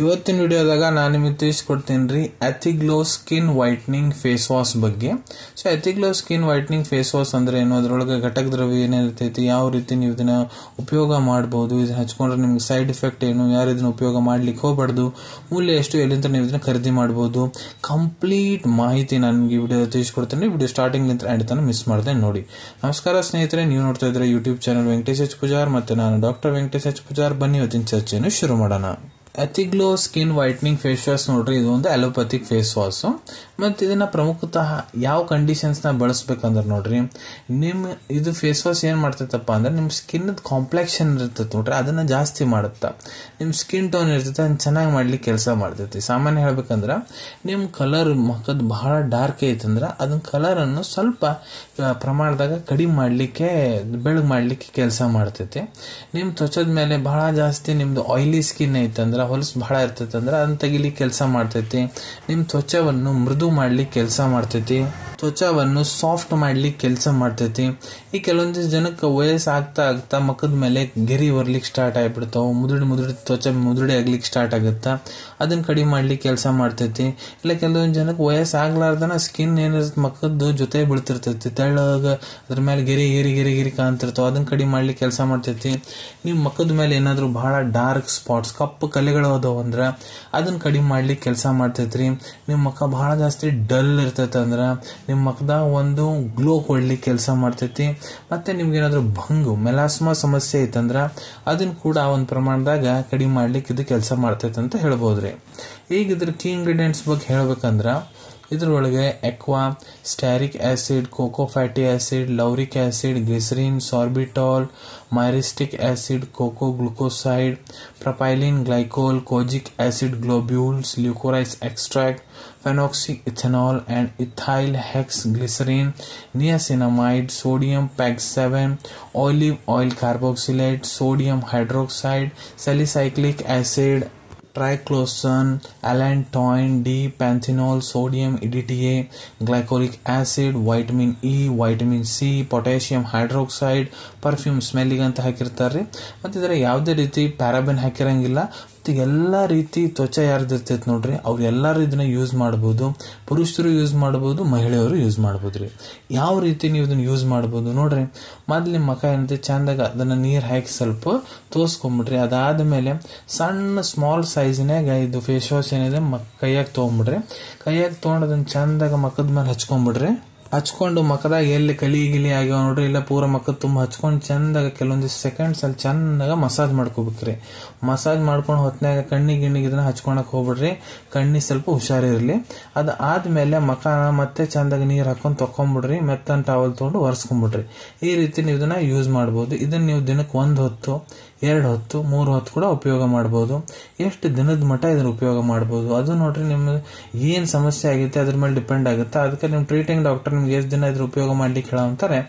ಇವತ್ತಿನ ವಿಡಿಯೋದಾಗ ನಾನು ನಿಮಗೆ ತಿಳಿಸ್ಕೊಡ್ತೀನಿ ರೀ Ethiglo skin whitening face wash ಬಗ್ಗೆ. So Ethiglo skin whitening face wash ಅಂದ್ರೆ ಏನು, ಅದರೊಳಗೆ ಘಟಕ ದ್ರವ್ಯ ಏನಿರ್ತೈತಿ, ಯಾವ ರೀತಿ ನೀವು ಇದನ್ನ ಉಪಯೋಗ ಮಾಡಬಹುದು, ಇದನ್ನ ಹಚ್ಕೊಂಡ್ರೆ ನಿಮ್ಗೆ ಸೈಡ್ ಎಫೆಕ್ಟ್ ಏನು, ಯಾರು ಇದನ್ನ ಉಪಯೋಗ ಮಾಡ್ಲಿಕ್ಕೆ ಹೋಗ್ಬಾರ್ದು, ಮೂಲ್ಯ ಎಷ್ಟು, ಎಲ್ಲಿಂದ ನೀವು ಇದನ್ನ ಖರೀದಿ ಮಾಡಬಹುದು, ಕಂಪ್ಲೀಟ್ ಮಾಹಿತಿ ನಾನು ನಿಮಗೆ ವಿಡಿಯೋ ತಿಳಿಸ್ಕೊಡ್ತೀನಿ. ವಿಡಿಯೋ ಸ್ಟಾರ್ಟಿಂಗ್ ನಿಂತ ಎಂಡ್ ತನಕ ಮಿಸ್ ಮಾಡದೆ ನೋಡಿ. ನಮಸ್ಕಾರ ಸ್ನೇಹಿತರೆ, ನೀವು ನೋಡ್ತಾ ಇದ್ರೆ YouTube channel Venkatesh H Pujar, ಮತ್ತೆ ನಾನು ಡಾಕ್ಟರ್ ವೆಂಕಟೇಶ್ ಎಚ್ ಪೂಜಾರ್. ಬನ್ನಿ ಇವತ್ತಿನ ಚರ್ಚೆಯನ್ನು ಶುರು ಮಾಡೋಣ. ಎಥಿಗ್ಲೋ ಸ್ಕಿನ್ ವೈಟ್ನಿಂಗ್ ಫೇಸ್ ವಾಶ್ ನೋಡ್ರಿ, ಇದು ಒಂದು ಅಲೋಪತಿಕ್ ಫೇಸ್ ವಾಶ್. ಮತ್ತು ಇದನ್ನ ಪ್ರಮುಖತಃ ಯಾವ ಕಂಡೀಷನ್ಸ್ನ ಬಳಸ್ಬೇಕಂದ್ರೆ ನೋಡ್ರಿ, ಇದು ಫೇಸ್ ವಾಶ್ ಏನು ಮಾಡ್ತೈತಪ್ಪ ಅಂದ್ರೆ ನಿಮ್ಮ ಸ್ಕಿನ್ ಕಾಂಪ್ಲೆಕ್ಷನ್ ಇರ್ತೈತೆ ನೋಡ್ರಿ, ಅದನ್ನ ಜಾಸ್ತಿ ಮಾಡುತ್ತಾ. ನಿಮ್ಮ ಸ್ಕಿನ್ ಟೋನ್ ಇರ್ತೈತೆ ಅದನ್ನ ಚೆನ್ನಾಗಿ ಮಾಡ್ಲಿಕ್ಕೆ ಕೆಲಸ ಮಾಡ್ತೈತಿ. ಸಾಮಾನ್ಯ ಹೇಳ್ಬೇಕಂದ್ರೆ ನಿಮ್ಮ ಕಲರ್ ಮುಖದ ಬಹಳ ಡಾರ್ಕ್ ಐತಂದ್ರೆ ಅದನ್ನ ಕಲರ್ ಅನ್ನು ಸ್ವಲ್ಪ ಪ್ರಮಾಣದಾಗ ಕಡಿಮೆ ಮಾಡ್ಲಿಕ್ಕೆ, ಬೆಳಗ್ ಮಾಡ್ಲಿಕ್ಕೆ ಕೆಲಸ ಮಾಡ್ತೈತಿ. ನಿಮ್ಮ ತ್ವಚದ ಮೇಲೆ ಬಹಳ ಜಾಸ್ತಿ ನಿಮ್ದು ಆಯಿಲಿ ಸ್ಕಿನ್ ಐತಂದ್ರೆ, ಹೊಲಸು ಬಹಳ ಇರ್ತೈತೆ ಅಂದ್ರೆ ಅದನ್ನ ತೆಗಿಲಿಕ್ಕೆ ಕೆಲಸ ಮಾಡ್ತೈತಿ. ನಿಮ್ಮ ತ್ವಚವನ್ನು ಮೃದು ಮಾಡ್ಲಿಕ್ಕೆ ಕೆಲಸ ಮಾಡ್ತೈತಿ, ತ್ವಚವನ್ನು ಸಾಫ್ಟ್ ಮಾಡ್ಲಿಕ್ಕೆ ಕೆಲಸ ಮಾಡ್ತೈತಿ. ಈ ಕೆಲವೊಂದಿಷ್ಟು ಜನಕ್ಕೆ ವಯಸ್ಸು ಆಗ್ತಾ ಆಗ್ತಾ ಮುಖದ ಮೇಲೆ ಗೆರಿ ಬರ್ಲಿಕ್ಕೆ ಸ್ಟಾರ್ಟ್ ಆಗಿಬಿಡ್ತಾವ, ಮುದುಡಿ ತ್ವಚೆ ಮುದುಡಿ ಆಗ್ಲಿಕ್ಕೆ ಸ್ಟಾರ್ಟ್ ಆಗುತ್ತಾ, ಅದನ್ನ ಕಡಿಮೆ ಮಾಡ್ಲಿಕ್ಕೆ ಕೆಲಸ ಮಾಡ್ತೈತಿ. ಇಲ್ಲ ಕೆಲವೊಂದು ಜನಕ್ಕೆ ವಯಸ್ಸು ಆಗ್ಲಾರ್ದನ ಸ್ಕಿನ್ ಏನಿರುತ್ತೆ ಮುಖದ ಜೊತೆ ಬೀಳ್ತಿರ್ತೈತಿ, ತೆಳ್ಳಗ ಅದ್ರ ಮೇಲೆ ಗೆರಿ ಕಾಣ್ತಿರ್ತಾವ, ಅದನ್ನ ಕಡಿಮೆ ಮಾಡ್ಲಿಕ್ಕೆ ಕೆಲಸ ಮಾಡ್ತೈತಿ. ನೀವು ಮುಖದ ಮೇಲೆ ಏನಾದ್ರು ಬಹಳ ಡಾರ್ಕ್ ಸ್ಪಾಟ್ಸ್, ಕಪ್ಪು ಕಲೆಗಳು ಅದಾವ ಅಂದ್ರೆ ಅದನ್ನ ಕಡಿಮೆ ಮಾಡ್ಲಿಕ್ಕೆ ಕೆಲಸ ಮಾಡ್ತೈತ್ರಿ. ನಿಮ್ಮ ಮುಖ ಬಹಳ ಜಾಸ್ತಿ ಡಲ್ ಇರ್ತೈತೆ ಅಂದ್ರೆ ನಿಮ್ಮ ಮುಖದಾಗ ಒಂದು ಗ್ಲೋ ಕೊಡ್ಲಿಕ್ಕೆ ಕೆಲಸ ಮಾಡ್ತೈತಿ. ಮತ್ತೆ ನಿಮ್ಗೆ ಏನಾದ್ರು ಮೆಲಾಸ್ಮಾ ಸಮಸ್ಯೆ ಐತಂದ್ರ ಅದನ್ನ ಕೂಡ ಒಂದು ಪ್ರಮಾಣದಾಗ ಕಡಿಮೆ ಮಾಡ್ಲಿಕ್ಕೆ ಇದು ಕೆಲಸ ಮಾಡ್ತೈತೆ ಅಂತ ಹೇಳ್ಬೋದ್ರಿ. ಈಗ ಇದ್ರ ಕೀ ಇಂಗ್ರೀಡಿಯೆಂಟ್ಸ್ ಬಗ್ಗೆ ಹೇಳ್ಬೇಕಂದ್ರ ಇದ್ರೊಳಗೆ aqua, stearic acid, coco fatty acid, lauric acid, glycerin, sorbitol, myristic acid, coco glucoside, propylene glycol, kojic acid globules, liquorice extract, phenoxyethanol and ethyl hexglycerin, niacinamide, sodium PEG-7, olive oil carboxylate, sodium hydroxide, salicylic acid, triclosan, allantoin, D-panthenol, sodium EDTA, glycolic acid, vitamin E, vitamin C, potassium hydroxide, perfume ಸ್ಮೆಲ್ಲಿಗೆ ಅಂತ ಹಾಕಿರ್ತಾರ್ರಿ. ಮತ್ತು ಇದರ ಯಾವುದೇ ರೀತಿ ಪ್ಯಾರಾಬೆನ್ ಹಾಕಿರಂಗಿಲ್ಲ. ಎಲ್ಲಾ ರೀತಿ ತ್ವಚೆ ಯಾರ್ದಿರ್ತೈತೆ ನೋಡ್ರಿ, ಅವ್ರು ಎಲ್ಲಾರು ಇದನ್ನ ಯೂಸ್ ಮಾಡಬಹುದು. ಪುರುಷರು ಯೂಸ್ ಮಾಡಬಹುದು, ಮಹಿಳೆಯರು ಯೂಸ್ ಮಾಡಬಹುದ್ರಿ. ಯಾವ ರೀತಿ ನೀವು ಇದನ್ನ ಯೂಸ್ ಮಾಡಬಹುದು ನೋಡ್ರಿ, ಮೊದ್ಲು ನಿಮ್ಮ ಮುಖ ಏನಂತೆ ಚಂದಾಗ ಅದನ್ನ ನೀರ್ ಹಾಕಿ ಸ್ವಲ್ಪ ತೋರ್ಸ್ಕೊಂಡ್ಬಿಡ್ರಿ. ಅದಾದ್ಮೇಲೆ ಸಣ್ಣ ಸ್ಮಾಲ್ ಸೈಜ್ನಾಗ ಇದು ಫೇಸ್ ವಾಶ್ ಏನಿದೆ ಕೈಯಾಗ ತಗೊಂಡ್ಬಿಡ್ರಿ. ಕೈಯಾಗ ತಗೊಂಡು ಅದನ್ನ ಚಂದಾಗ ಮುಖದ ಮೇಲೆ ಹಚ್ಕೊಂಡ್ಬಿಡ್ರಿ. ಹಚ್ಕೊಂಡು ಮುಖದಾಗ ಎಲ್ಲಿ ಗಿಲಿ ಆಗ್ಯಾವ ನೋಡ್ರಿ, ಇಲ್ಲ ಪೂರ ಮುಖದ ತುಂಬ ಹಚ್ಕೊಂಡು ಚಂದಾಗ ಕೆಲವೊಂದಿಷ್ಟು ಸೆಕೆಂಡ್ಸ್ ಅಲ್ಲಿ ಚಂದಾಗ ಮಸಾಜ್ ಮಾಡ್ಕೋಬೇಕ್ರಿ. ಮಸಾಜ್ ಮಾಡ್ಕೊಂಡು ಹೊತ್ನಾಗ ಕಣ್ಣಿಗೆ ಇದನ್ನ ಹಚ್ಕೊಳಕ್ ಹೋಗ್ಬಿಡ್ರಿ. ಕಣ್ಣಿಗೆ ಸ್ವಲ್ಪ ಹುಷಾರಿರ್ಲಿ. ಅದಾದ್ಮೇಲೆ ಮುಖ ಮತ್ತೆ ಚಂದಾಗ ನೀರ್ ಹಾಕೊಂಡು ತೊಕೊಂಡ್ಬಿಡ್ರಿ. ಮೆತ್ತನ್ ಟವಲ್ ತಗೊಂಡು ಒರೆಸ್ಕೊಂಡ್ಬಿಡ್ರಿ. ಈ ರೀತಿ ನೀವು ಇದನ್ನ ಯೂಸ್ ಮಾಡಬಹುದು. ಇದನ್ನ ನೀವು ದಿನಕ್ಕೆ 1 ಹೊತ್ತು, 2 ಹೊತ್ತು, 3 ಹೊತ್ತು ಕೂಡ ಉಪಯೋಗ ಮಾಡಬಹುದು. ಎಷ್ಟು ದಿನದ ಮಟ್ಟ ಇದನ್ನ ಉಪಯೋಗ ಮಾಡಬಹುದು ಅದು ನೋಡ್ರಿ, ನಿಮ್ಗೆ ಏನ್ ಸಮಸ್ಯೆ ಆಗೈತೆ ಅದ್ರ ಮೇಲೆ ಡಿಪೆಂಡ್ ಆಗುತ್ತೆ. ಅದಕ್ಕೆ ನಿಮ್ ಟ್ರೀಟಿಂಗ್ ಡಾಕ್ಟರ್ ನಿಮ್ಗೆ ಎಷ್ಟು ದಿನ ಇದ್ರ ಉಪಯೋಗ ಮಾಡ್ಲಿಕ್ಕೆ ಹೇಳಂತಾರೆ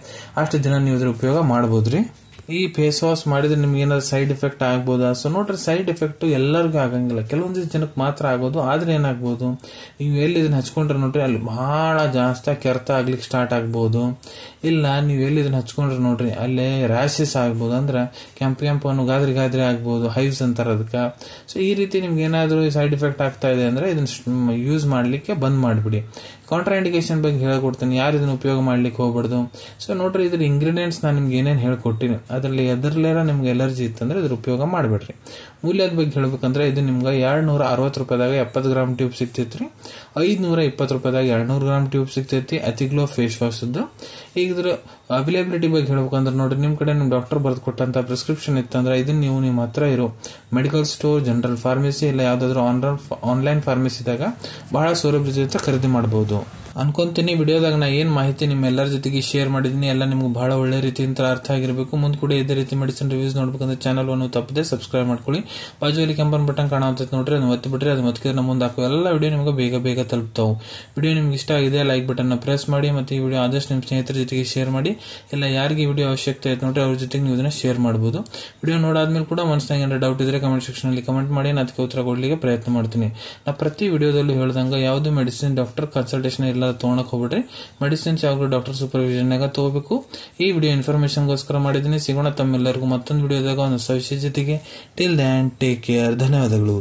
ಅಷ್ಟು ದಿನ ನೀವು ಇದ್ರ ಉಪಯೋಗ ಮಾಡಬಹುದ್ರಿ. ಈ ಫೇಸ್ ವಾಶ್ ಮಾಡಿದ್ರೆ ನಿಮ್ಗೆ ಏನಾದ್ರು ಸೈಡ್ ಎಫೆಕ್ಟ್ ಆಗ್ಬೋದಾ? ಸೊ ನೋಡ್ರಿ, ಸೈಡ್ ಎಫೆಕ್ಟ್ ಎಲ್ಲರಿಗೂ ಆಗಂಗಿಲ್ಲ, ಕೆಲವೊಂದಿಷ್ಟು ಜನಕ್ಕೆ ಮಾತ್ರ ಆಗೋದು. ಆದ್ರೆ ಏನಾಗ್ಬೋದು, ನೀವು ಎಲ್ಲಿ ಇದನ್ನ ಹಚ್ಕೊಂಡ್ರೆ ನೋಡ್ರಿ ಅಲ್ಲಿ ಬಹಳ ಜಾಸ್ತಿ ಕೆರೆತ ಆಗ್ಲಿಕ್ಕೆ ಸ್ಟಾರ್ಟ್ ಆಗ್ಬೋದು. ಇಲ್ಲ ನೀವು ಎಲ್ಲಿ ಇದನ್ನ ಹಚ್ಕೊಂಡ್ರೆ ನೋಡ್ರಿ ಅಲ್ಲೇ ರ್ಯಾಶಸ್ ಆಗ್ಬೋದು, ಅಂದ್ರೆ ಕೆಂಪು ಅನ್ನೋ ಗಾದ್ರಿ ಆಗ್ಬೋದು, ಹೈವ್ಸ್ ಅಂತಾರ ಅದಕ್ಕೆ. ಸೊ ಈ ರೀತಿ ನಿಮ್ಗೆ ಏನಾದ್ರು ಸೈಡ್ ಎಫೆಕ್ಟ್ ಆಗ್ತಾ ಇದೆ ಅಂದ್ರೆ ಇದನ್ನ ಯೂಸ್ ಮಾಡ್ಲಿಕ್ಕೆ ಬಂದ್ ಮಾಡ್ಬಿಡಿ. ಕಾಂಟ್ರಾ ಇಂಡಿಕೇಶನ್ ಬಗ್ಗೆ ಹೇಳ್ಕೊಡ್ತೀನಿ, ಯಾರು ಇದನ್ನ ಉಪಯೋಗ ಮಾಡ್ಲಿಕ್ಕೆ ಹೋಗ್ಬಾರ್ದು. ಸೊ ನೋಡ್ರಿ, ಇದ್ರ ಇಂಗ್ರೀಡಿಯೆಂಟ್ಸ್ ನಾನು ನಿಮ್ಗೆ ಏನೇನು ಹೇಳ್ಕೊಟ್ಟಿನಿ ಅದರಲ್ಲಿ ಎದರ್ಲೇರ ನಿಮ್ಗೆ ಎಲರ್ಜಿ ಇತ್ತಂದ್ರೆ ಇದ್ರ ಉಪಯೋಗ ಮಾಡಬೇಡ್ರಿ. ಮೂಲ್ಯದ ಬಗ್ಗೆ ಹೇಳ್ಬೇಕಂದ್ರೆ ಇದು ನಿಮ್ಗೆ 260 ರೂಪಾಯಿದಾಗ 70 ಗ್ರಾಮ್ ಟ್ಯೂಬ್ ಸಿಗ್ತೈತ್ರಿ. 520 ರೂಪಾಯಿದಾಗ 200 ಗ್ರಾಮ್ ಟ್ಯೂಬ್ ಸಿಗ್ತೈತಿ ಎಥಿಗ್ಲೋ ಫೇಸ್ ವಾಶ್. ಈಗ ಇದ್ರ ಅವೈಲೇಬಿಲಿಟಿ ಬಗ್ಗೆ ಹೇಳ್ಬೇಕಂದ್ರೆ ನೋಡ್ರಿ, ನಿಮ್ ಕಡೆ ನಿಮ್ ಡಾಕ್ಟರ್ ಬರ್ದು ಕೊಟ್ಟಂತ ಪ್ರಿಸ್ಕ್ರಿಪ್ಷನ್ ಇತ್ತಂದ್ರೆ ಇದನ್ನ ನೀವು ನಿಮ್ಮ ಹತ್ರ ಇರೋ ಮೆಡಿಕಲ್ ಸ್ಟೋರ್, ಜನರಲ್ ಫಾರ್ಮಸಿ, ಇಲ್ಲ ಯಾವ್ದಾದ್ರು ಆನ್ಲೈನ್ ಫಾರ್ಮಸಿದಾಗ ಬಹಳ ಸೌಲಭ್ಯ ಜೊತೆ ಖರೀದಿ ಮಾಡಬಹುದು ಅನ್ಕೊಂತೀನಿ. ವಿಡಿಯೋದಾಗ ನಾ ಏನ್ ಮಾಹಿತಿ ನಿಮ್ಮೆಲ್ಲರ ಜೊತೆಗೆ ಶೇರ್ ಮಾಡಿದೀನಿ ಎಲ್ಲ ನಿಮ್ಗೆ ಬಹಳ ಒಳ್ಳೆ ರೀತಿಯಿಂದ ಅರ್ಥ ಆಗಿರಬೇಕು. ಮುಂದೆ ಕೂಡ ಇದೇ ರೀತಿ ಮೆಡಿಸಿನ್ ರಿವ್ಯೂಸ್ ನೋಡ್ಬೇಕಂದ್ರೆ ಚಾನಲ್ ಅನ್ನು ತಪ್ಪದೆ ಸಬ್ಸ್ಕ್ರೈಬ್ ಮಾಡ್ಕೊಳ್ಳಿ. ಬಾಜುವಲ್ಲಿ ಕೆಂಪನ್ ಬಟನ್ ಕಾಣುತ್ತೆ ನೋಡ್ರಿ, ಅದನ್ನ ಒತ್ತಿ ಬಿಟ್ರಿ. ಅದು ಮತ್ತೆ ನಮ್ಮ ಮುಂದೆ ಹಾಕೋ ಎಲ್ಲ ವಿಡಿಯೋ ನಿಮ್ಗೆ ಬೇಗ ತಲುಪ್ತಾವು. ವಿಡಿಯೋ ನಿಮ್ಗೆ ಇಷ್ಟ ಆಗಿದೆ ಲೈಕ್ ಬಟನ್ ಪ್ರೆಸ್ ಮಾಡಿ, ಮತ್ತೆ ಈ ವಿಡಿಯೋ ಆದಷ್ಟು ನಿಮ್ಮ ಸ್ನೇಹಿತರ ಜೊತೆಗೆ ಶೇರ್ ಮಾಡಿ. ಇಲ್ಲ ಯಾರಿಗೆ ವಿಡಿಯೋ ಅವಶ್ಯಕತೆ ಐತೆ ನೋಡ್ರಿ ಅವ್ರ ಜೊತೆಗೆ ನೀವು ಇದನ್ನ ಶೇರ್ ಮಾಡಬಹುದು. ವಿಡಿಯೋ ನೋಡಾದ್ಮೇಲೆ ಕೂಡ ಮನಸ್ಸಿನಾಗ ಏನಾದ್ರು ಡೌಟ್ ಇದ್ರೆ ಕಮೆಂಟ್ ಸೆಕ್ಷನ್ ಅಲ್ಲಿ ಕಮೆಂಟ್ ಮಾಡಿ, ನಾನು ಅದಕ್ಕೆ ಉತ್ತರ ಕೊಡ್ಲಿಕ್ಕೆ ಪ್ರಯತ್ನ ಮಾಡ್ತೀನಿ. ನಾ ಪ್ರತಿ ವಿಡಿಯೋದಲ್ಲೂ ಹೇಳ್ದಂಗ ಯಾವ್ದು ಮೆಡಿಸಿನ್ ಡಾಕ್ಟರ್ ಕನ್ಸಲ್ಟೇಷನ್ ಇಲ್ಲ ತಗೊಳಕ್ ಹೋಗ್ಬಿಡ್ರಿ. ಮೆಡಿಸಿನ್ಸ್ ಯಾವಾಗಲೂ ಡಾಕ್ಟರ್ ಸೂಪರ್ವಿಷನ್ ನಾಗ ತಗೋಬೇಕು. ಈ ವಿಡಿಯೋ ಇನ್ಫಾರ್ಮೇಶನ್ಗೋಸ್ಕರ ಮಾಡಿದ್ದೀನಿ. ಸಿಗೋಣ ತಮ್ಮೆಲ್ಲರಿಗೂ ಮತ್ತೊಂದು ವಿಡಿಯೋದಾಗ ಒಂದು ಹೊಸ ವಿಷಯ ಜೊತೆಗೆ. Till than take care. ಧನ್ಯವಾದಗಳು.